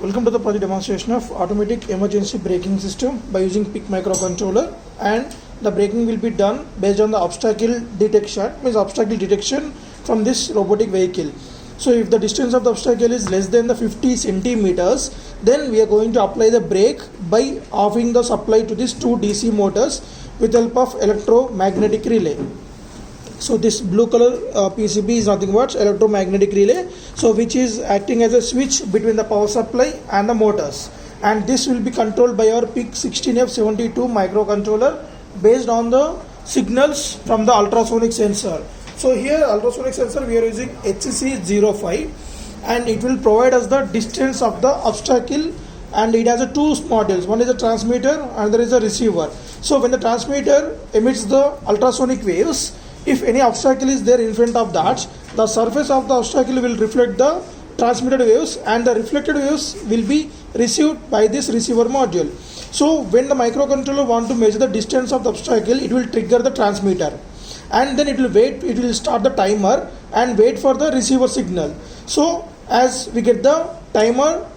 Welcome to the project demonstration of automatic emergency braking system by using PIC microcontroller, and the braking will be done based on the obstacle detection, from this robotic vehicle. So if the distance of the obstacle is less than the 50 centimeters, then we are going to apply the brake by offing the supply to these two DC motors with help of electromagnetic relay. So this blue color PCB is nothing but electromagnetic relay, so which is acting as a switch between the power supply and the motors, and this will be controlled by our PIC 16F72 microcontroller based on the signals from the ultrasonic sensor. So here ultrasonic sensor we are using HVS-05, and it will provide us the distance of the obstacle, and it has a two modules. One is a transmitter and there is a receiver. So when the transmitter emits the ultrasonic waves, if any obstacle is there in front of that, the surface of the obstacle will reflect the transmitted waves, and the reflected waves will be received by this receiver module. So when the microcontroller want to measure the distance of the obstacle, it will trigger the transmitter, and then it will start the timer and wait for the receiver signal. So as we get the timer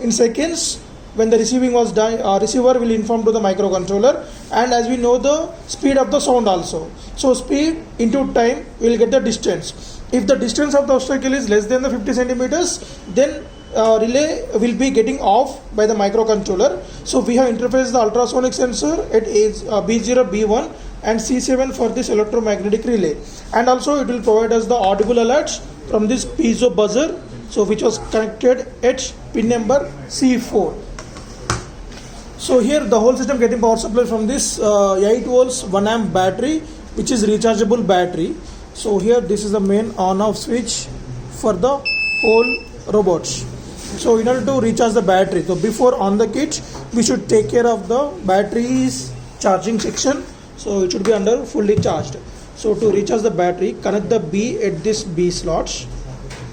in seconds, when the receiving was done, receiver will inform to the microcontroller, and as we know the speed of the sound also. So speed into time we will get the distance. If the distance of the obstacle is less than the 50 centimeters, then relay will be getting off by the microcontroller. So we have interfaced the ultrasonic sensor at B0, B1 and C7 for this electromagnetic relay, and also it will provide us the audible alerts from this piezo buzzer, so which was connected at pin number C4. So here the whole system getting power supply from this 8 volts 1 amp battery, which is rechargeable battery. So here this is the main on off switch for the whole robots. So in order to recharge the battery, so before on the kit we should take care of the battery's charging section, so it should be under fully charged. So to recharge the battery, connect the B at this B slots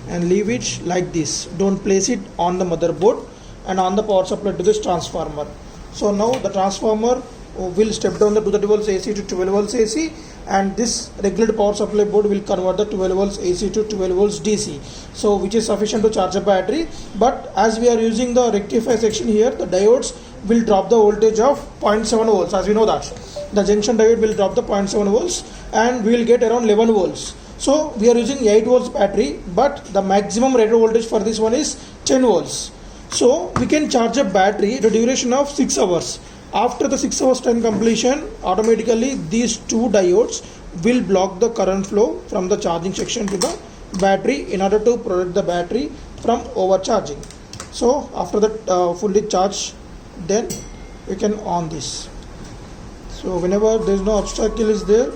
and leave it like this. Don't place it on the motherboard and on the power supply to this transformer. So now the transformer will step down the 230 volts AC to 12 volts AC, and this regulated power supply board will convert the 12 volts AC to 12 volts DC, so which is sufficient to charge the battery. But as we are using the rectifier section here, the diodes will drop the voltage of 0.7 volts. As we know that the junction diode will drop the 0.7 volts and we will get around 11 volts. So we are using 8 volts battery, but the maximum rated voltage for this one is 10 volts. So we can charge a battery at a duration of 6 hours. After the 6 hours time completion, automatically these two diodes will block the current flow from the charging section to the battery in order to protect the battery from overcharging. So after that fully charged, then we can on this. So whenever there is no obstacle is there,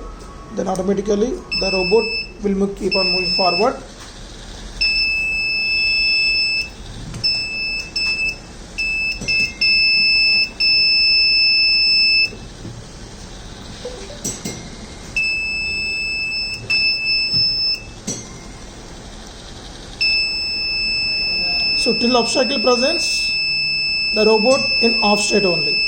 then automatically the robot will keep on moving forward. So till obstacle presents, the robot in off state only.